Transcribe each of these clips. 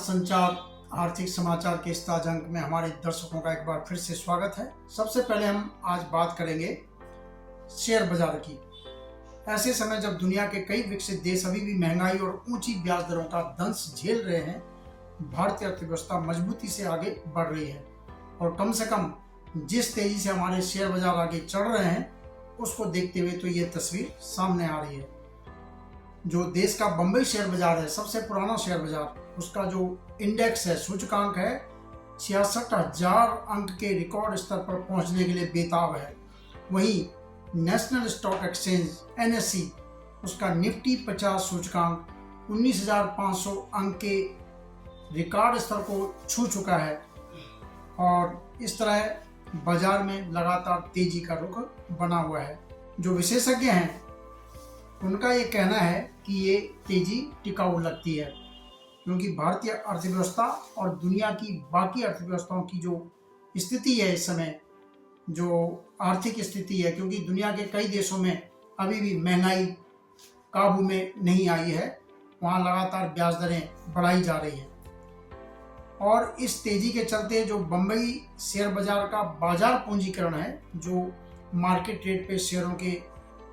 संचार आर्थिक समाचार के इस ताजा अंक में हमारे दर्शकों का एक बार फिर से स्वागत है। सबसे पहले हम आज बात करेंगे शेयर बाजार की। ऐसे समय जब दुनिया के कई विकसित देश अभी भी महंगाई और ऊंची ब्याज दरों का दंश झेल रहे हैं, भारतीय अर्थव्यवस्था मजबूती से आगे बढ़ रही है और कम से कम जिस तेजी से हमारे शेयर बाजार आगे चढ़ रहे हैं उसको देखते हुए तो ये तस्वीर सामने आ रही है। जो देश का बंबई शेयर बाजार है, सबसे पुराना शेयर बाजार, उसका जो इंडेक्स है, सूचकांक है, 66,000 अंक के रिकॉर्ड स्तर पर पहुंचने के लिए बेताब है। वहीं नेशनल स्टॉक एक्सचेंज NSE, उसका निफ्टी 50 सूचकांक 19,500 अंक के रिकॉर्ड स्तर को छू चुका है और इस तरह बाजार में लगातार तेजी का रुख बना हुआ है। जो विशेषज्ञ हैं उनका ये कहना है कि ये तेजी टिकाऊ लगती है क्योंकि भारतीय अर्थव्यवस्था और दुनिया की बाकी अर्थव्यवस्थाओं की जो स्थिति है इस समय, जो आर्थिक स्थिति है, क्योंकि दुनिया के कई देशों में अभी भी महंगाई काबू में नहीं आई है, वहाँ लगातार ब्याज दरें बढ़ाई जा रही है और इस तेजी के चलते जो बंबई शेयर बाजार का बाजार पूंजीकरण है, जो मार्केट रेट पे शेयरों के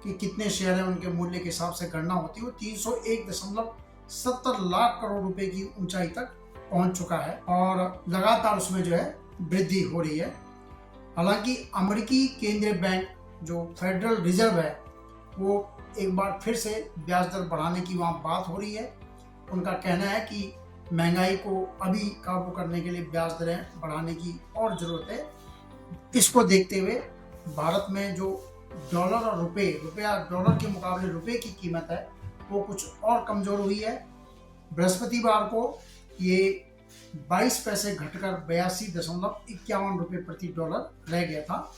कि कितने शेयर हैं उनके मूल्य के हिसाब से गणना होती है, वो 301.70 लाख करोड़ रुपए की ऊंचाई तक पहुंच चुका है और लगातार उसमें जो है वृद्धि हो रही है। हालांकि अमेरिकी केंद्रीय बैंक जो फेडरल रिजर्व है वो एक बार फिर से ब्याज दर बढ़ाने की वहाँ बात हो रही है। उनका कहना है कि महंगाई को अभी काबू करने के लिए ब्याज दरें बढ़ाने की और जरूरत है। इसको देखते हुए भारत में जो डॉलर और रुपया डॉलर के मुकाबले रुपए की कीमत है वो कुछ और कमजोर हुई है। बृहस्पतिवार को ये 22 पैसे घटकर 82.51 रुपये प्रति डॉलर रह गया था।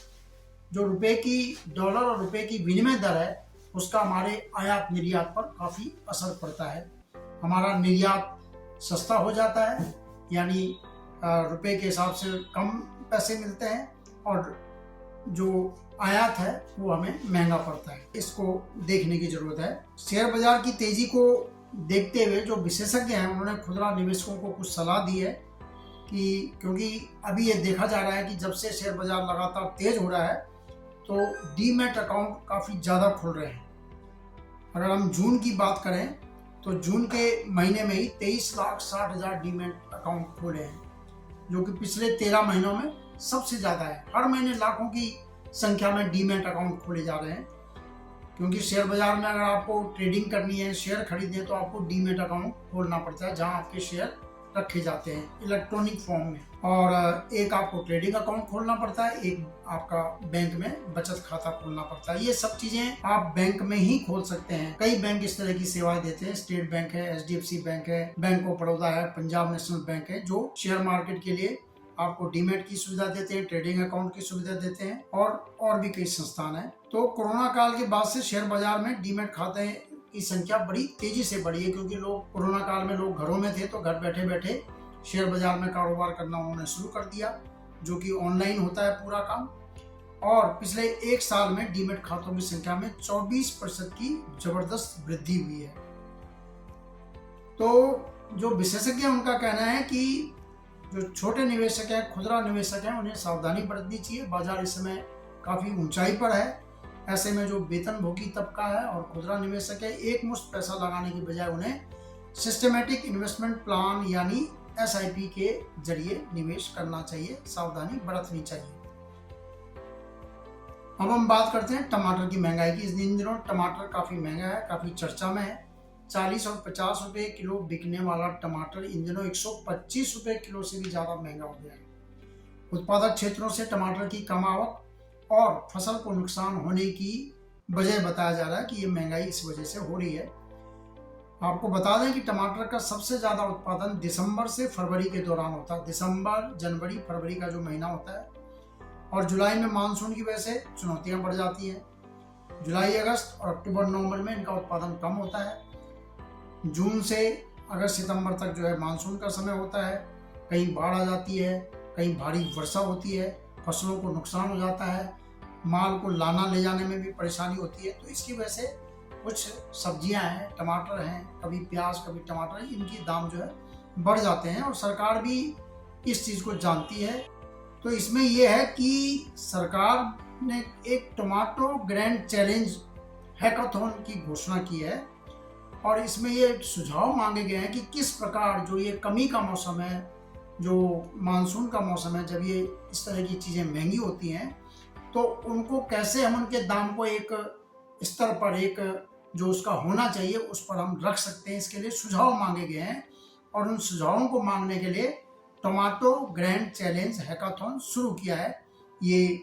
जो डॉलर और रुपए की विनिमय दर है उसका हमारे आयात निर्यात पर काफ़ी असर पड़ता है। हमारा निर्यात सस्ता हो जाता है, यानी रुपए के हिसाब से कम पैसे मिलते हैं और जो आयात है वो हमें महंगा पड़ता है। इसको देखने की जरूरत है। शेयर बाजार की तेजी को देखते हुए जो विशेषज्ञ हैं उन्होंने खुदरा निवेशकों को कुछ सलाह दी है कि क्योंकि अभी ये देखा जा रहा है कि जब से शेयर बाजार लगातार तेज हो रहा है तो डीमैट अकाउंट काफ़ी ज़्यादा खुल रहे हैं। अगर हम जून की बात करें तो जून के महीने में ही 23,60,000 डीमैट अकाउंट खोले हैं, जो कि पिछले 13 महीनों में सबसे ज़्यादा है। हर महीने लाखों की संख्या में डीमैट अकाउंट खोले जा रहे हैं क्योंकि शेयर बाजार में अगर आपको ट्रेडिंग करनी है, शेयर खरीदने, तो आपको डीमैट अकाउंट खोलना पड़ता है जहां आपके शेयर रखे जाते हैं इलेक्ट्रॉनिक फॉर्म में। और एक आपको ट्रेडिंग अकाउंट खोलना पड़ता है, एक आपका बैंक में बचत खाता खोलना पड़ता है। ये सब चीजें आप बैंक में ही खोल सकते हैं। कई बैंक इस तरह की सेवाएं देते हैं। स्टेट बैंक है, HDFC बैंक है, बैंक ऑफ बड़ौदा है, पंजाब नेशनल बैंक है, जो शेयर मार्केट के लिए आपको डीमैट की सुविधा देते हैं, ट्रेडिंग अकाउंट की सुविधा देते हैं और भी कई संस्थान हैं। तो कोरोना काल के बाद से शेयर बाजार में डीमैट खाते की संख्या बड़ी तेजी से बढ़ी है क्योंकि लोग कोरोना काल में लोग घरों में थे तो घर बैठे बैठे शेयर बाजार में कारोबार करना उन्होंने शुरू कर दिया, जो कि ऑनलाइन होता है पूरा काम। और पिछले एक साल में डीमैट खातों की संख्या में 24% की जबरदस्त वृद्धि हुई है। तो जो विशेषज्ञ उनका कहना है कि जो छोटे निवेशक हैं, खुदरा निवेशक हैं, उन्हें सावधानी बरतनी चाहिए। बाजार इस समय काफ़ी ऊंचाई पर है। ऐसे में जो वेतनभोगी तबका है और खुदरा निवेशक है, एक मुश्त पैसा लगाने की बजाय उन्हें सिस्टमेटिक इन्वेस्टमेंट प्लान यानी SIP के जरिए निवेश करना चाहिए, सावधानी बरतनी चाहिए। अब हम बात करते हैं टमाटर की महंगाई की। इन दिनों टमाटर काफ़ी महंगा है, काफ़ी चर्चा में है। 40 और 50 रुपए किलो बिकने वाला टमाटर इन दिनों 125 रुपए किलो से भी ज़्यादा महंगा हो गया है। उत्पादक क्षेत्रों से टमाटर की कम आवक और फसल को नुकसान होने की वजह बताया जा रहा है कि ये महंगाई इस वजह से हो रही है। आपको बता दें कि टमाटर का सबसे ज़्यादा उत्पादन दिसंबर से फरवरी के दौरान होता है। दिसंबर, जनवरी, फरवरी का जो महीना होता है और जुलाई में मानसून की वजह से चुनौतियाँ बढ़ जाती हैं। जुलाई, अगस्त और अक्टूबर, नवंबर में इनका उत्पादन कम होता है। जून से अगस्त, सितंबर तक जो है मानसून का समय होता है। कहीं बाढ़ आ जाती है, कहीं भारी वर्षा होती है, फसलों को नुकसान हो जाता है, माल को लाना ले जाने में भी परेशानी होती है। तो इसकी वजह से कुछ सब्जियां हैं, टमाटर हैं, कभी प्याज कभी टमाटर, इनकी दाम जो है बढ़ जाते हैं और सरकार भी इस चीज़ को जानती है। तो इसमें यह है कि सरकार ने एक टोमेटो ग्रैंड चैलेंज हैकाथॉन की घोषणा की है और इसमें ये सुझाव मांगे गए हैं कि किस प्रकार जो ये कमी का मौसम है, जो मानसून का मौसम है, जब ये इस तरह की चीज़ें महंगी होती हैं तो उनको कैसे हम उनके दाम को एक स्तर पर, एक जो उसका होना चाहिए उस पर हम रख सकते हैं। इसके लिए सुझाव मांगे गए हैं और उन सुझावों को मांगने के लिए टोमेटो ग्रैंड चैलेंज हैकाथॉन शुरू किया है। ये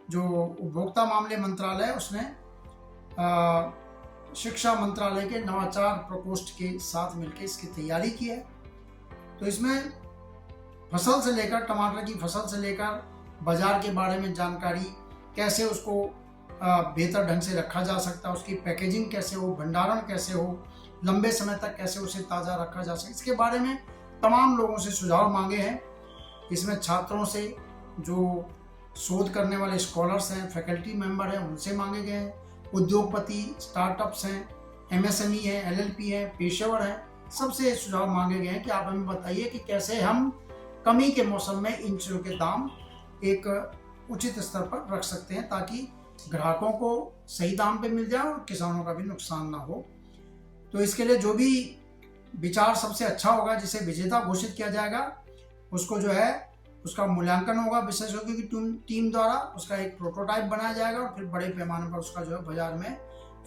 जो उपभोक्ता मामले मंत्रालय है उसने शिक्षा मंत्रालय के नवाचार प्रकोष्ठ के साथ मिलकर इसकी तैयारी की है। तो इसमें फसल से लेकर, टमाटर की फसल से लेकर बाजार के बारे में जानकारी, कैसे उसको बेहतर ढंग से रखा जा सकता है, उसकी पैकेजिंग कैसे हो, भंडारण कैसे हो, लंबे समय तक कैसे उसे ताज़ा रखा जा सके, इसके बारे में तमाम लोगों से सुझाव मांगे हैं। इसमें छात्रों से, जो शोध करने वाले स्कॉलर्स हैं, फैकल्टी मेंबर हैं, उनसे मांगे गए हैं, उद्योगपति, स्टार्टअप्स हैं, एमएसएमई हैं, एलएलपी हैं, पेशेवर हैं, सबसे सुझाव मांगे गए हैं कि आप हमें बताइए कि कैसे हम कमी के मौसम में इन चीज़ों के दाम एक उचित स्तर पर रख सकते हैं ताकि ग्राहकों को सही दाम पे मिल जाए और किसानों का भी नुकसान ना हो। तो इसके लिए जो भी विचार सबसे अच्छा होगा, जिसे विजेता घोषित किया जाएगा, उसको जो है उसका मूल्यांकन होगा विशेषज्ञों की टीम द्वारा, उसका एक प्रोटोटाइप बनाया जाएगा और फिर बड़े पैमाने पर उसका जो है बाजार में,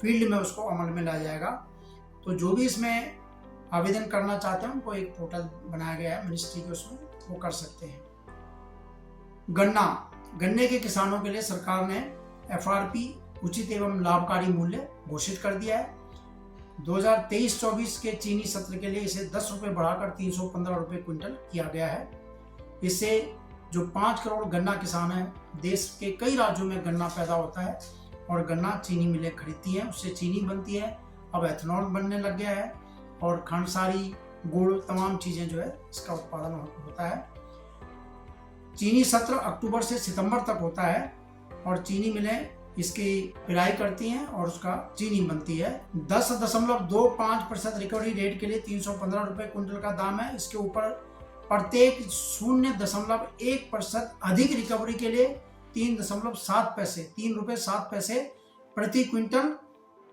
फील्ड में उसको अमल में लाया जाएगा। तो जो भी इसमें आवेदन करना चाहते हैं उनको एक पोर्टल बनाया गया है मिनिस्ट्री के, उसमें वो कर सकते हैं। गन्ने के किसानों के लिए सरकार ने FRP उचित एवं लाभकारी मूल्य घोषित कर दिया है। 2023-24 के चीनी सत्र के लिए इसे 10 रुपये बढ़ाकर 315 रुपये क्विंटल किया गया है। इससे जो 5 करोड़ गन्ना किसान हैं, देश के कई राज्यों में गन्ना पैदा होता है और गन्ना चीनी मिलें खरीदती हैं, उससे चीनी बनती है, अब एथेनॉल बनने लग गया है और खंडसारी, गुड़, तमाम चीज़ें जो है इसका उत्पादन होता है। चीनी सत्र अक्टूबर से सितंबर तक होता है और चीनी मिलें इसकी पिराई करती हैं और उसका चीनी बनती है। 10.25% रिकवरी रेट के लिए 315 रुपये क्विंटल का दाम है। इसके ऊपर प्रत्येक 0.1% अधिक रिकवरी के लिए 3 रुपये 7 पैसे प्रति क्विंटल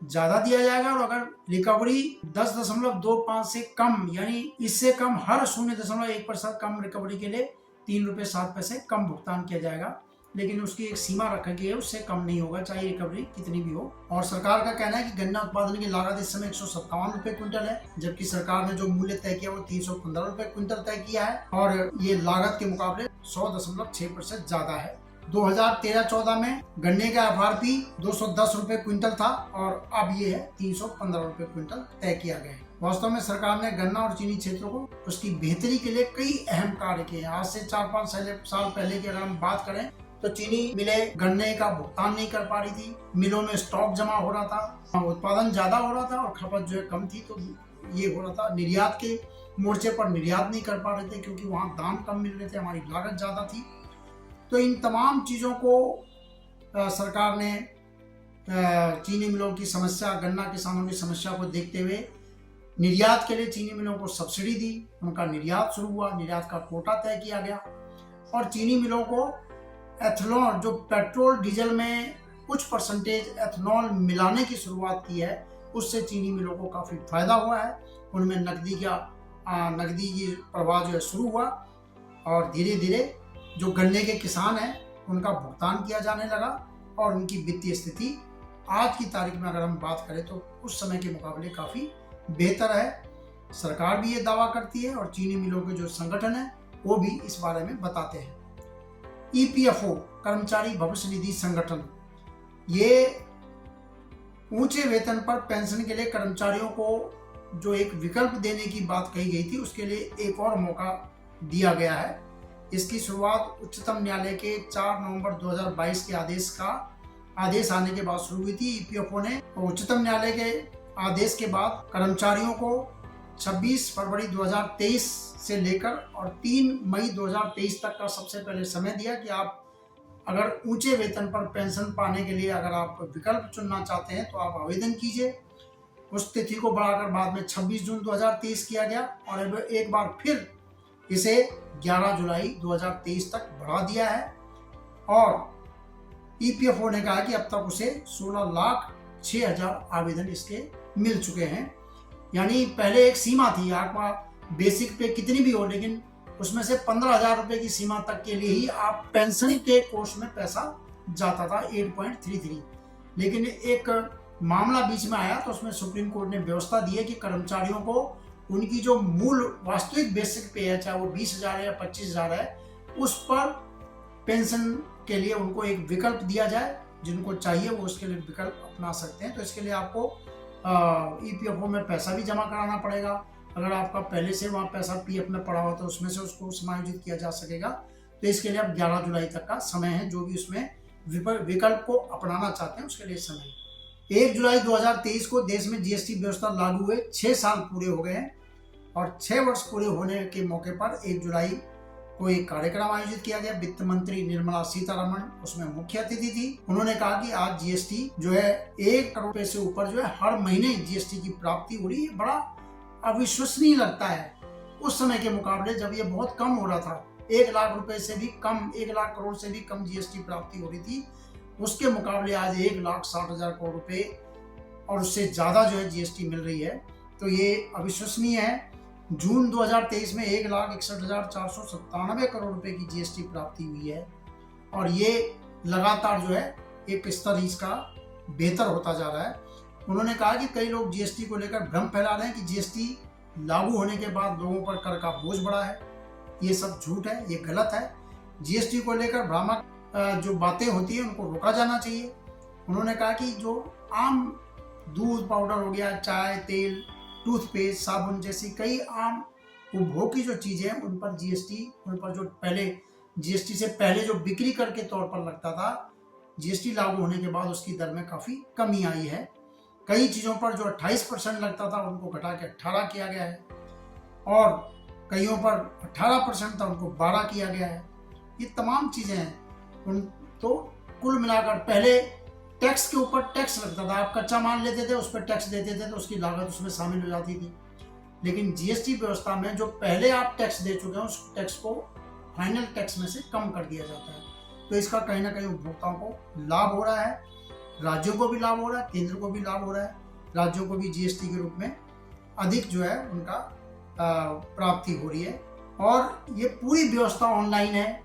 ज़्यादा दिया जाएगा और अगर रिकवरी 10.25 से कम, यानी इससे कम, हर 0.1% कम रिकवरी के लिए 3 रुपये 7 पैसे कम भुगतान किया जाएगा। लेकिन उसकी एक सीमा रखी गई है, उससे कम नहीं होगा, चाहे रिकवरी कितनी भी हो। और सरकार का कहना है कि गन्ना उत्पादन की लागत इस समय 157 रुपये क्विंटल है, जबकि सरकार ने जो मूल्य तय किया वो 315 रुपये क्विंटल तय किया है और ये लागत के मुकाबले 100.6% ज्यादा है। 2013-14 में गन्ने का FRP 210 रुपये क्विंटल था और अब ये है 315 रुपये क्विंटल तय किया गया है। वास्तव में सरकार ने गन्ना और चीनी क्षेत्रों को उसकी बेहतरी के लिए कई अहम कार्य किए हैं। आज से 4-5 साल पहले की अगर हम बात करें तो चीनी मिलें गन्ने का भुगतान नहीं कर पा रही थी, मिलों में स्टॉक जमा हो रहा था, उत्पादन ज्यादा हो रहा था और खपत जो है कम थी, तो ये हो रहा था। निर्यात के मोर्चे पर निर्यात नहीं कर पा रहे थे क्योंकि वहाँ दाम कम मिल रहे थे, हमारी लागत ज्यादा थी। तो इन तमाम चीज़ों को सरकार ने चीनी मिलों की समस्या, गन्ना किसानों की समस्या को देखते हुए निर्यात के लिए चीनी मिलों को सब्सिडी दी, उनका निर्यात शुरू हुआ, निर्यात का कोटा तय किया गया और चीनी मिलों को एथेनॉल, जो पेट्रोल डीजल में कुछ परसेंटेज एथेनॉल मिलाने की शुरुआत की है, उससे चीनी मिलों को काफ़ी फायदा हुआ है। उनमें नकदी की प्रवाह जो है शुरू हुआ और धीरे धीरे जो गन्ने के किसान हैं उनका भुगतान किया जाने लगा और उनकी वित्तीय स्थिति आज की तारीख में अगर हम बात करें तो उस समय के मुकाबले काफ़ी बेहतर है। सरकार भी ये दावा करती है और चीनी मिलों के जो संगठन है वो भी इस बारे में बताते हैं। EPFO, कर्मचारी भविष्य निधि संगठन, ये ऊंचे वेतन पर पेंशन के लिए कर्मचारियों को जो एक विकल्प देने की बात कही गई थी, उसके लिए एक और मौका दिया गया है। इसकी शुरुआत उच्चतम न्यायालय के 4 नवंबर 2022 के आदेश आने के बाद शुरू हुई थी। EPFO ने उच्चतम न्यायालय के आदेश के बाद कर्मचारियों को 26 फरवरी 2023 से लेकर और 3 मई 2023 तक का सबसे पहले समय दिया कि आप अगर ऊंचे वेतन पर पेंशन पाने के लिए अगर आप विकल्प चुनना चाहते हैं तो आप आवेदन कीजिए। उस तिथि को बढ़ाकर बाद में 26 जून 2023 किया गया और अब एक बार फिर इसे 11 जुलाई 2023 तक बढ़ा दिया है। और ईपीएफओ ने कहा कि अब तक उसे 16,06,000 आवेदन इसके मिल चुके हैं। यानी पहले एक सीमा थी, आपका बेसिक पे कितनी भी हो, लेकिन उसमें से 15,000 रुपए की सीमा तक के लिए ही आप पेंशन के कोष में पैसा जाता था 8.33। लेकिन एक मामला बीच में आया तो उसमें सुप्रीम कोर्ट ने व्यवस्था दी है कि कर्मचारियों को उनकी जो मूल वास्तविक बेसिक पे है, चाहे वो 20,000 है या 25,000 है, उस पर पेंशन के लिए उनको एक विकल्प दिया जाए। जिनको चाहिए वो उसके लिए विकल्प अपना सकते हैं। तो इसके लिए आपको ईपीएफओ में पैसा भी जमा कराना पड़ेगा। अगर आपका पहले से वहाँ पैसा पीएफ में पड़ा हुआ तो उसमें से उसको समायोजित किया जा सकेगा। तो इसके लिए अब 11 जुलाई तक का समय है। जो भी उसमें विकल्प को अपनाना चाहते हैं उसके लिए समय है। 1 जुलाई 2023 को देश में जीएसटी व्यवस्था लागू हुए 6 साल पूरे हो गए हैं और 6 वर्ष पूरे होने के मौके पर 1 जुलाई को एक कार्यक्रम आयोजित किया गया। वित्त मंत्री निर्मला सीतारमण उसमें मुख्य अतिथि थी। उन्होंने कहा कि आज जीएसटी जो है 1 करोड़ रुपए से ऊपर जो है हर महीने जीएसटी की प्राप्ति हो रही है। बड़ा अविश्वसनीय लगता है उस समय के मुकाबले जब ये बहुत कम हो रहा था। 1 लाख रुपए से भी कम, 1 लाख करोड़ से भी कम जीएसटी प्राप्ति हो रही थी। उसके मुकाबले आज 1,60,000 करोड़ रुपए और उससे ज्यादा जो है जीएसटी मिल रही है। तो ये अविश्वसनीय है। जून 2023 में 1,61,497 करोड़ रुपए की जीएसटी प्राप्ति हुई है और ये लगातार जो है एक स्तर इसका बेहतर होता जा रहा है। उन्होंने कहा कि कई लोग जीएसटी को लेकर भ्रम फैला रहे हैं कि जीएसटी लागू होने के बाद लोगों पर कर का बोझ बढ़ा है। ये सब झूठ है, ये गलत है। जीएसटी को लेकर भ्रामक जो बातें होती है उनको रोका जाना चाहिए। उन्होंने कहा कि जो आम दूध पाउडर हो गया, चाय, तेल, टूथपेस्ट, साबुन जैसी कई आम उपभोग की जो चीजें हैं उन पर जीएसटी, उन पर जो पहले जीएसटी से पहले जो बिक्री कर के तौर पर लगता था, जीएसटी लागू होने के बाद उसकी दर में काफी कमी आई है। कई चीजों पर जो 28% लगता था उनको घटा के 18 किया गया है और कईयों पर 18% था उनको 12 किया गया है। ये तमाम चीजें हैं। उन तो कुल मिलाकर पहले टैक्स के ऊपर टैक्स लगता था। आप कच्चा माल लेते थे, उस पर टैक्स देते थे तो उसकी लागत उसमें शामिल हो जाती थी। लेकिन जीएसटी व्यवस्था में जो पहले आप टैक्स दे चुके हैं उस टैक्स को फाइनल टैक्स में से कम कर दिया जाता है। तो इसका कहीं ना कहीं उपभोक्ताओं को लाभ हो रहा है, राज्यों को भी लाभ हो रहा है, केंद्र को भी लाभ हो रहा है। राज्यों को भी जीएसटी के रूप में अधिक जो है उनका प्राप्ति हो रही है और ये पूरी व्यवस्था ऑनलाइन है।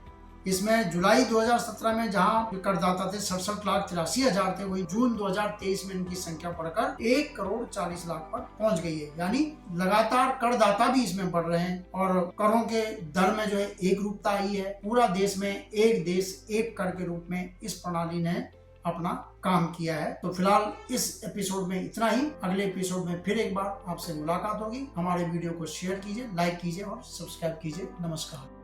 इसमें जुलाई 2017 में जहां करदाता थे 67,83,000 थे, वही जून 2023 में इनकी संख्या बढ़कर 1,40,00,000 पर पहुंच गई है। यानी लगातार करदाता भी इसमें बढ़ रहे हैं और करों के दर में जो है एक रूपता आई है। पूरा देश में एक देश एक कर के रूप में इस प्रणाली ने अपना काम किया है। तो फिलहाल इस एपिसोड में इतना ही। अगले एपिसोड में फिर एक बार आपसे मुलाकात होगी। हमारे वीडियो को शेयर कीजिए, लाइक कीजिए और सब्सक्राइब कीजिए। नमस्कार।